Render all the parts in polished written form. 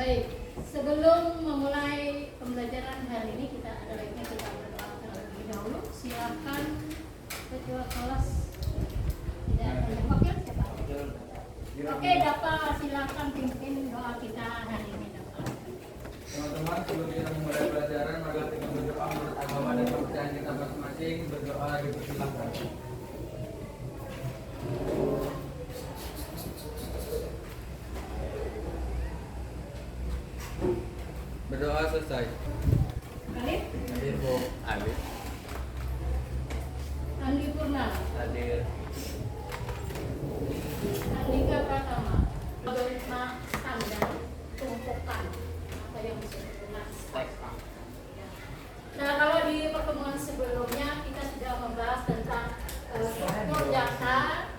Baik, sebelum memulai pembelajaran hari ini kita ada baiknya kita berdoa terlebih dahulu. Silakan ketua kelas tidak terwakil siapa? Oke, dapat silakan pimpin doa kita hari ini dapat. Teman-teman, sebelum kita memulai pelajaran, mari kita berdoa menurut agama dan kepercayaan kita masing-masing. Berdoa dipersilakan. Berdoa selesai. Alif, Hadir, Bu. Alif. Andi Purna, Hadir. Andika Pratama, algoritma standar tumpukan atau yang disebut dengan stack. Nah, kalau di pertemuan sebelumnya kita sudah membahas tentang struktur data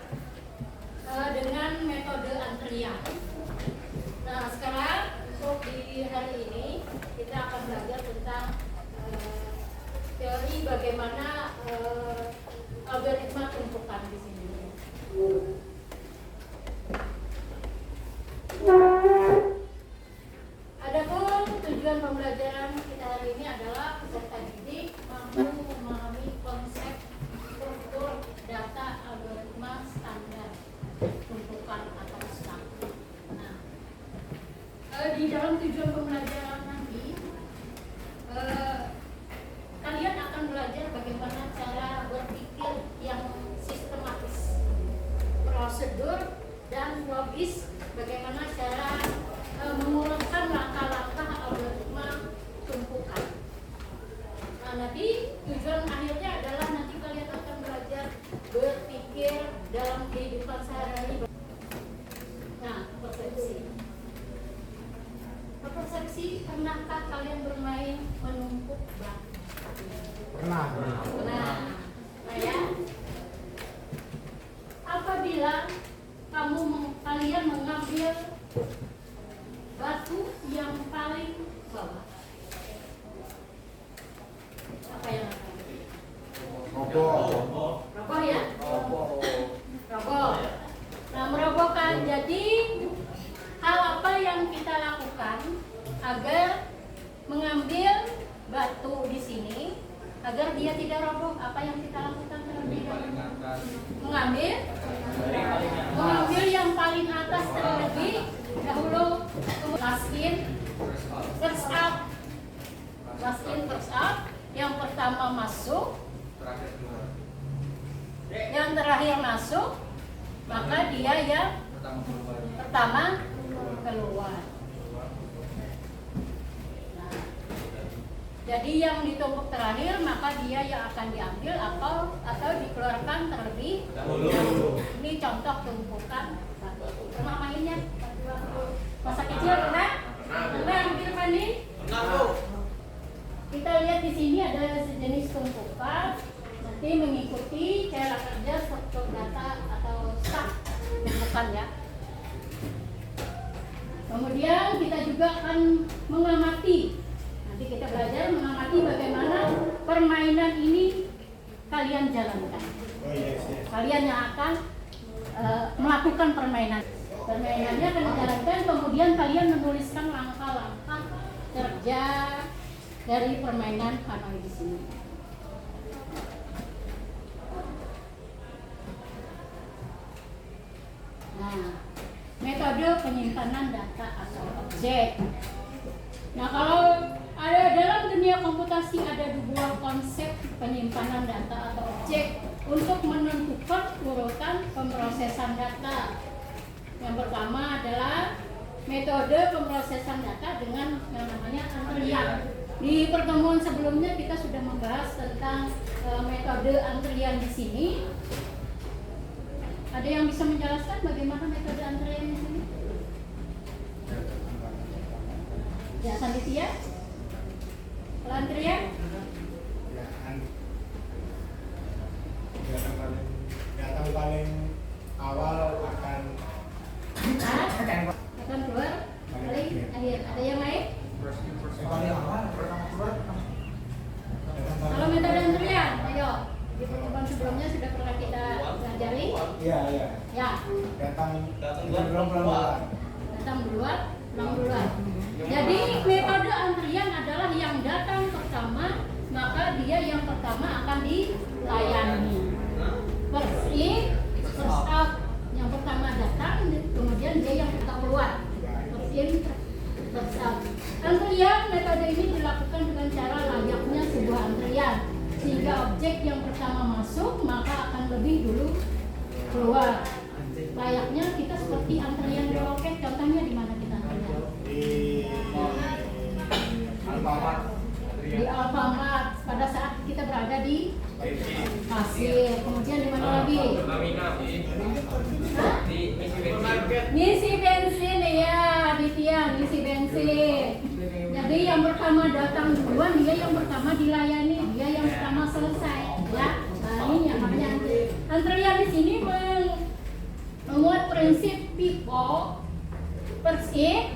dengan metode antrian. Nah, sekarang untuk di hari ini kita akan belajar tentang teori bagaimana algoritma tumpukan di sini. Adapun tujuan pembelajaran kita hari ini adalah peserta didik mampu memahami konsep struktur data algoritma standar tumpukan atau stack. Nah, di dalam tujuan pembelajaran nanti kalian akan belajar bagaimana cara berpikir yang sistematis, prosedur dan logis, bagaimana cara mengurutkan langkah-langkah algoritma tumpukan. Nah, nanti tujuan akhirnya adalah nanti kalian akan belajar berpikir dalam kehidupan sehari-hari. Nah, persepsi, pernahkah kalian bermain menumpuk batu? Pernah. Nah ya. Apabila kalian mengambil batu yang paling bawah, apa yang akan terjadi? Roboh ya? Roboh. Nah, merobohkan. Jadi hal apa yang kita lakukan agar mengambil batu di sini agar dia tidak roboh? Apa yang kita lakukan terlebih dahulu? Mengambil yang paling atas terlebih dahulu. Last in, first out. Last in, first out. Yang pertama masuk, yang terakhir masuk, maka dia yang pertama keluar. Nah, jadi yang ditumpuk terakhir maka dia yang akan diambil atau dikeluarkan terlebih dahulu. Ini contoh tumpukan batu. Pernah mainnya? Masa kecil pernah? Pernah hampir mandi? Kita lihat di sini ada sejenis tumpukan. Nanti mengikuti cara kerja struktur data atau stack tumpukan ya. Kemudian kita juga akan mengamati. Nanti kita belajar mengamati bagaimana permainan ini kalian jalankan. Kalian yang akan melakukan permainan. Permainannya akan dijalankan, kemudian kalian menuliskan langkah-langkah kerja dari permainan Hanoi di sini. Nah, metode penyimpanan data atau objek. Nah, kalau ada dalam dunia komputasi ada dua konsep penyimpanan data atau objek untuk menentukan urutan pemrosesan data. Yang pertama adalah metode pemrosesan data dengan yang namanya antrian. Di pertemuan sebelumnya kita sudah membahas tentang metode antrian di sini. Ada yang bisa menjelaskan bagaimana metode antrian di sini? Ya, Sanditia? Kalau antrian? Data paling awal akan keluar paling akhir. Ada yang lain? Kalau metode antrian, ayo. Di pertemuan sebelumnya sudah pernah kita pelajari? Iya. Ya. Datang duluan. Datang duluan. ulang duluan. Jadi metode antrian adalah yang datang pertama, maka dia yang pertama akan dilayani. First in, first out. Yang pertama datang, kemudian dia yang pertama keluar. First in, first out. Antrian metode ini dilakukan dengan cara layaknya sebuah antrian, sehingga objek yang pertama masuk maka akan lebih dulu keluar. Layaknya kita seperti antrian di loket. Contohnya di mana kita antrian? Di Alfamart pada saat kita berada di kasir. Kemudian di mana lagi? Ngisi bensin ya, Ditya, ngisi bensin. Jadi yang pertama datang duluan, dia yang pertama dilayani, dia yang pertama selesai. Ya, nah, ini yang namanya antrian di sini memuat prinsip people first in,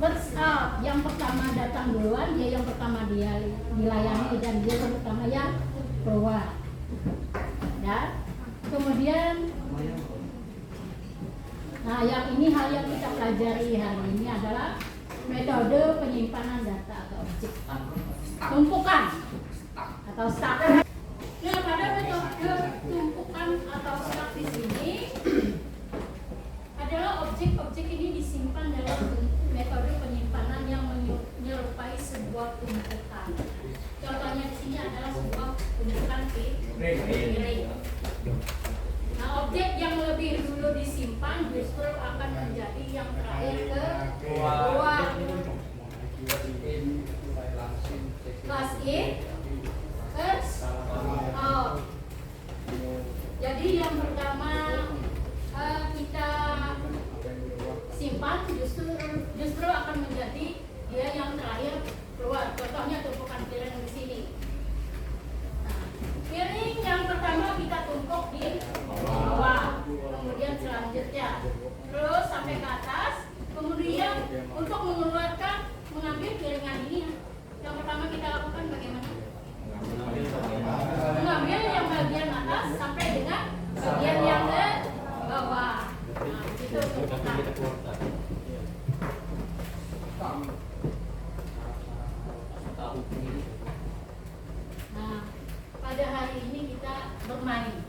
first out. Yang pertama datang duluan, dia yang pertama dia dilayani dan dia yang pertama yang keluar. Dan kemudian, nah yang ini hal yang kita pelajari hari ini adalah metode penyimpanan data atau objek, tumpukan atau stack. Nah, pada metode tumpukan atau stack di sini adalah objek-objek ini disimpan dalam metode penyimpanan yang menyerupai sebuah tumpukan. Contohnya di sini adalah sebuah tumpukan piring. Nah, objek yang lebih dulu disimpan justru akan menjadi yang terakhir keluar. Class in, first out. Jadi yang pertama kita simpan justru akan menjadi dia yang terakhir keluar. Contohnya tumpukan piring di sini. Nah, piring yang pertama kita tumpuk di bawah, kemudian selanjutnya terus sampai ke atas. Kemudian untuk mengambil piringan ini, yang pertama kita lakukan bagaimana? Mengambil yang bagian atas sampai dengan bagian yang ke bawah. Nah, itu tumpukan. Nah, pada hari ini kita bermain.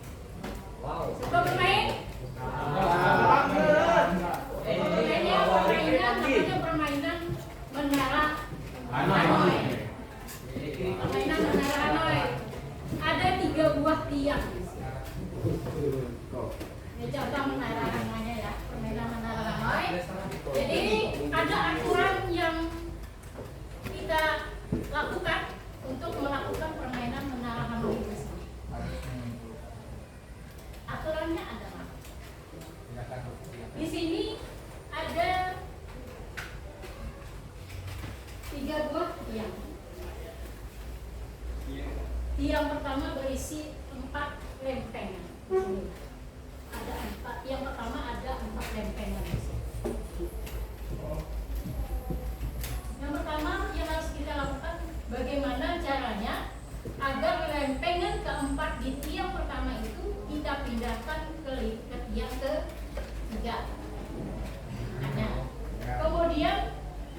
Suka bermain? Namanya permainan menara Hanoi. Permainan menara Hanoi. Ada 3 buah tiang. Ini contoh menara Hanoi ya, permainan menara Hanoi. Jadi ada aturan yang kita lakukan untuk melakukan permainan menara Hanoi ini. Aturannya adalah di sini ada 3 buah tiang. Tiang pertama berisi 4 lempengan. Ada 4. Yang pertama ada 4 lempengan. Yang pertama yang harus kita lakukan, bagaimana caranya agar lempengan keempat di tiang pertama itu kita pindahkan ke tiang ketiga. Nah, kemudian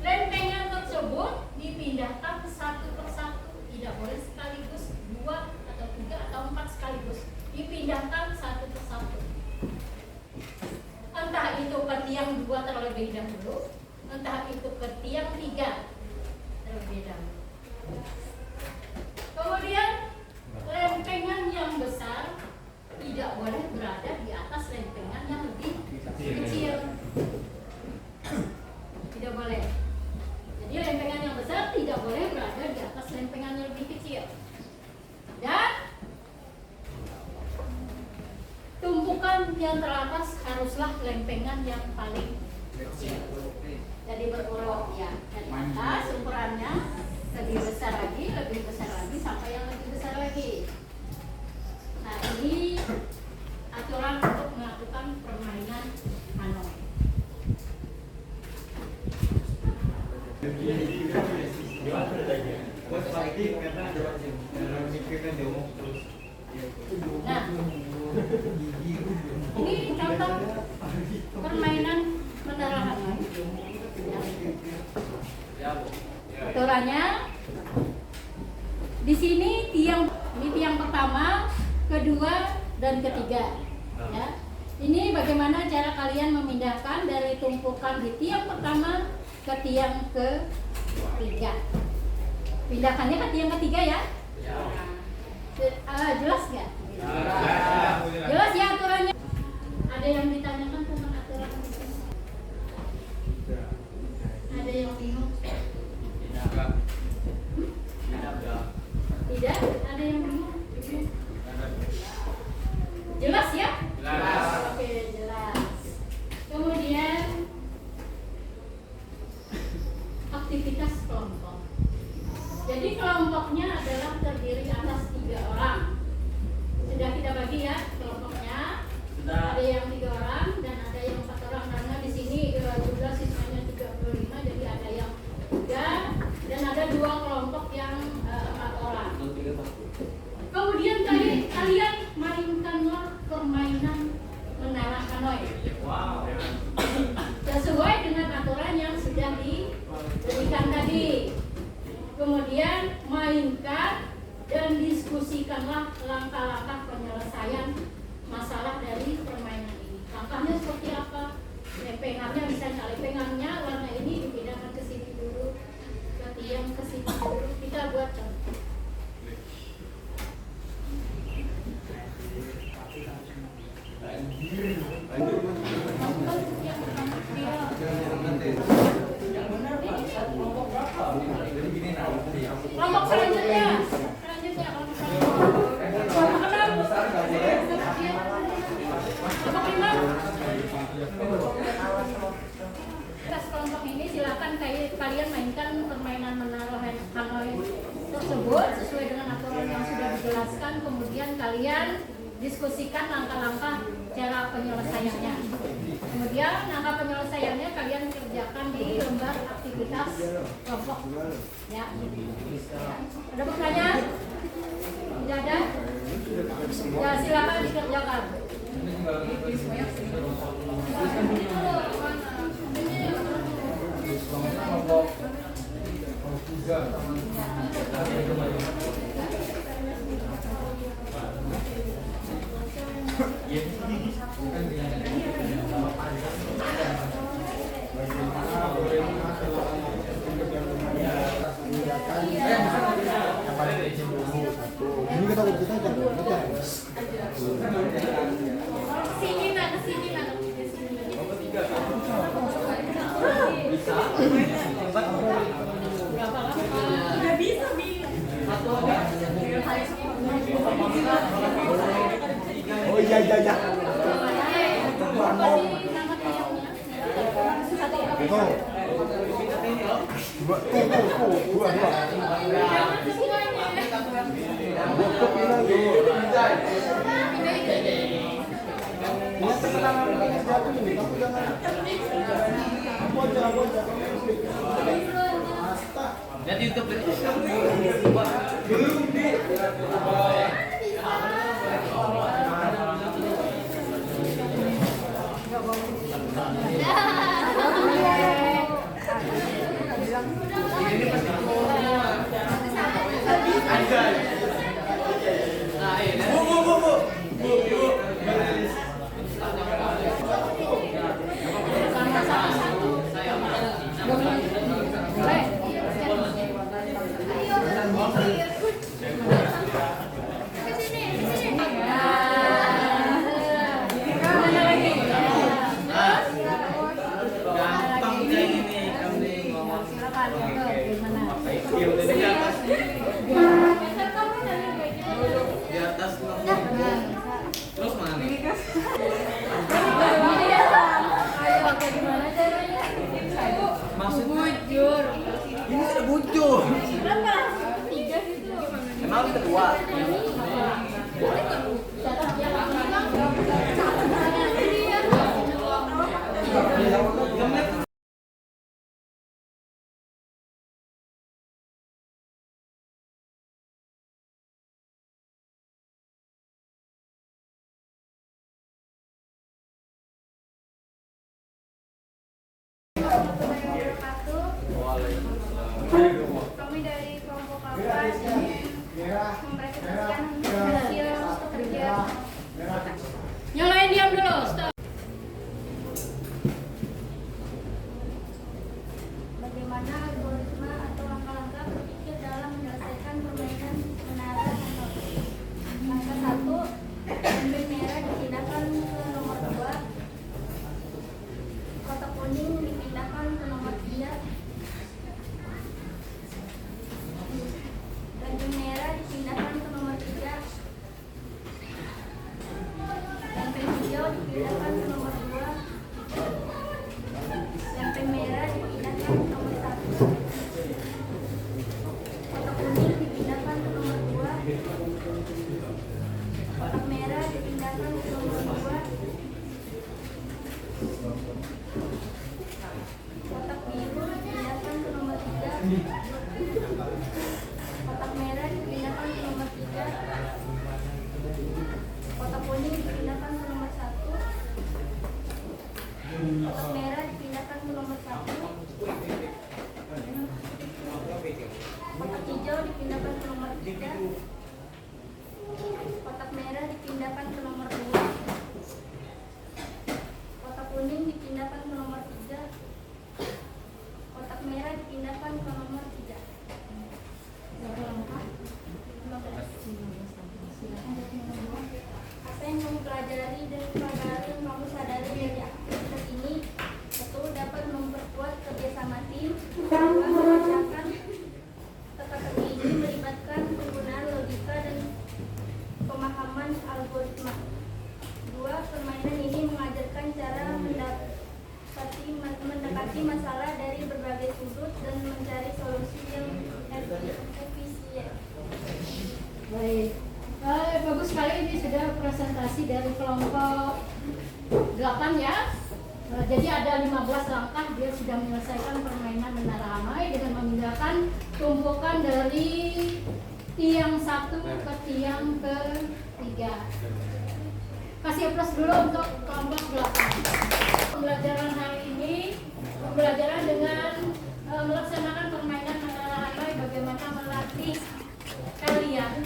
lempengan tersebut dipindahkan satu persatu, tidak boleh sekaligus 2 atau 3 atau 4 sekaligus, dipindahkan satu persatu. Entah itu ke tiang 2 terlebih dahulu, entah itu ke tiang 3 terlebih dahulu. Kemudian lempengan yang besar tidak boleh berada di atas lempengan yang lebih kecil. Tidak boleh. Jadi lempengan yang besar tidak boleh berada di atas lempengan yang lebih kecil. Dan tumpukan yang teratas haruslah lempengan yang paling kecil. Jadi berurut ya. Dari atas ukurannya lebih besar lagi sampai yang lebih besar lagi. Nah, ini aturan untuk melakukan permainan Hanoi. Nah, ini contoh permainan menara Hanoi. Ya. Aturannya di sini ini tiang pertama, kedua, dan ketiga. Ya. Ini bagaimana cara kalian memindahkan dari tumpukan di tiang pertama ke tiang ketiga. Pindahkannya ke tiang ketiga ya. Jelas nggak? Jelas ya aturannya. Ada yang ditanyakan tentang aturan? Ada yang bingung? Tidak? Ada yang bingung? Jelas ya? Jelas. Oke, jelas. Kemudian aktivitas kelompok. Jadi kelompoknya adalah terdiri atas 3 orang. Sudah kita bagi ya kelompoknya. Ada yang 3 orang dan ada yang 4 orang karena di sini jumlah siswanya 35, jadi ada yang 3 dan ada 2 kelompok yang 4 orang. Kemudian kalian mainkanlah permainan menara kanoe. Sesuai dengan aturan yang sudah diberikan tadi. Kemudian mainkan dan diskusikanlah langkah-langkah penyelesaian masalah dari permainan ini. Langkahnya seperti apa? Lepengannya, misalnya lepengannya warna ini dipindahkan ke sini dulu, ke tiang ke sini dulu. Kita buat contoh. Kelompok selanjutnya. Kelompok 6. Kelompok 5. Atas kelompok ini silakan kalian mainkan permainan menara kanoe tersebut sesuai dengan aturan yang sudah dijelaskan. Kemudian kalian diskusikan langkah-langkah cara penyelesaiannya. Kemudian langkah penyelesaiannya kalian kerjakan di lembar aktivitas kelompok. Ya. Ada pertanyaan? Tidak ada? Ya, silakan dikerjakan. Ini kita Sini nak, kesini nak. Bisa. Nggak bisa, Bi. Oh iya. Lihat YouTube deh. Di atas. Terus mana nih? Maksud Bujur. ini sudah bujur. Berapa? 3 gitu. Emang kedua. Waalaikumsalam. Kami dari kelompok 8 mempresentasikan hasil kerja. Yang lain diam dulu. Stop. Bagaimana algoritma atau langkah-langkah berpikir dalam menyelesaikan permainan menara Hanoi. Langkah 1, lembar merah dipindahkan ke nomor 2, kotak kuning dipindahkan ke nomor 3, lembar merah dipindahkan ke nomor 3, lembar hijau dipindahkan ke nomor 2, lembar merah dipindahkan ke nomor 1, kotak kuning dipindahkan ke nomor 2, kotak merah dipindahkan ke nomor 2, kotak biru dipindahkan ke nomor 3, kotak merah dipindahkan ke nomor 3, kotak kuning dipindahkan ke nomor 1, kotak merah dipindahkan ke nomor 1, kotak hijau dipindahkan ke nomor 3, kotak merah dipindahkan ke nomor 2, kotak kuning dipindahkan ke nomor 3, kotak merah dipindahkan ke nomor 3. Apa yang kamu pelajari dan pelajari yang kamu sadari dari aktivitas ini? 1. Dapat memperkuat kerjasama tim. 2. Memecahkan teka-teki ini melibatkan penggunaan logika dan pemahaman algoritma. 2. Permainan ini mengajarkan cara mendekati masalah dari berbagai sudut dan mencari solusi yang efisien. Baik. Bagus sekali, ini sudah presentasi dari kelompok 8 ya. Jadi ada 15 langkah dia sudah menyelesaikan permainan menara Hanoi dengan memindahkan tumpukan dari tiang 1 ke tiang ke-3. Kasih aplaus dulu untuk kelompok 8. Pembelajaran hari ini pembelajaran dengan melaksanakan permainan menara Hanoi, bagaimana melatih kalian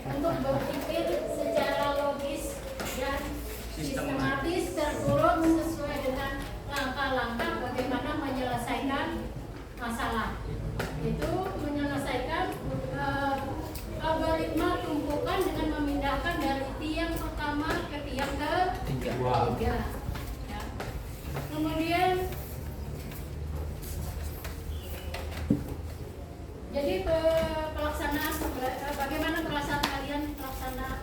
untuk berpikir secara logis dan sistematis terurut sesuai dengan langkah-langkah bagaimana menyelesaikan masalah. Itu menyelesaikan algoritma tumpukan dengan memindahkan dari tiang pertama ke tiang ke-3. Ya. Kemudian jadi pelaksanaan bagaimana perasaan kalian pelaksanaan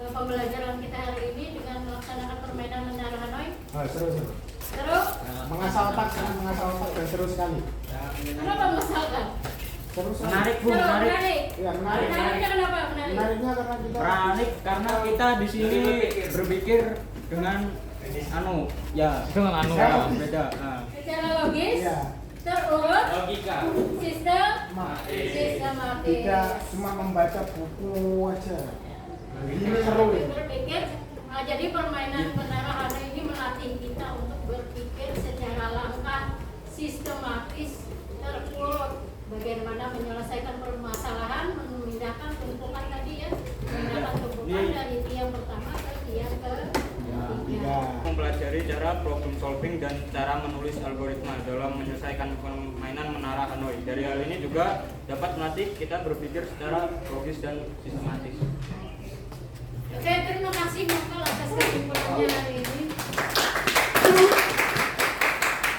pembelajaran kita hari ini dengan melaksanakan permainan menara Hanoi? Seru. Terus? Mengasah otak, sangat mengasah otak dan seru sekali. Kenapa mengesalkan? Seru sekali. Menarik Bu, menarik. Iya, menarik. Menariknya kenapa menarik? Menariknya karena kita Menarik karena kita di sini berpikir dengan beda. Nah. Secara logis, Iya. terurut, Logika. sistematis. tidak cuma membaca buku aja. Ini seru. Berpikir, jadi permainan menara Hanoi ini melatih kita untuk berpikir secara langkah, sistematis, terurut. Bagaimana menyelesaikan permasalahan, memindahkan tumpukan tadi ya, memindahkan tumpukan dari tiang pertama ke tiang ke-3. Mempelajari cara problem solving dan cara menulis algoritma dalam menyelesaikan permainan menara Hanoi. Dari hal ini juga dapat melatih kita berpikir secara logis dan sistematis. Oke, terima kasih Mokal atas kesimpulannya hari ini.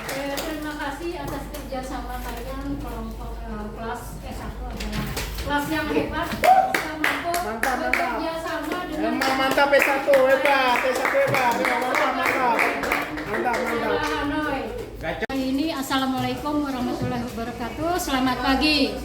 Terima kasih atas kerjasama kalian. Kelompok kelas S1 adalah kelas yang hebat, bisa mampu bekerja sama dengan Emang mantap S1 hebat, S1 hebat. Mantap. Menara Hanoi. Hari ini assalamualaikum warahmatullahi wabarakatuh. Selamat pagi.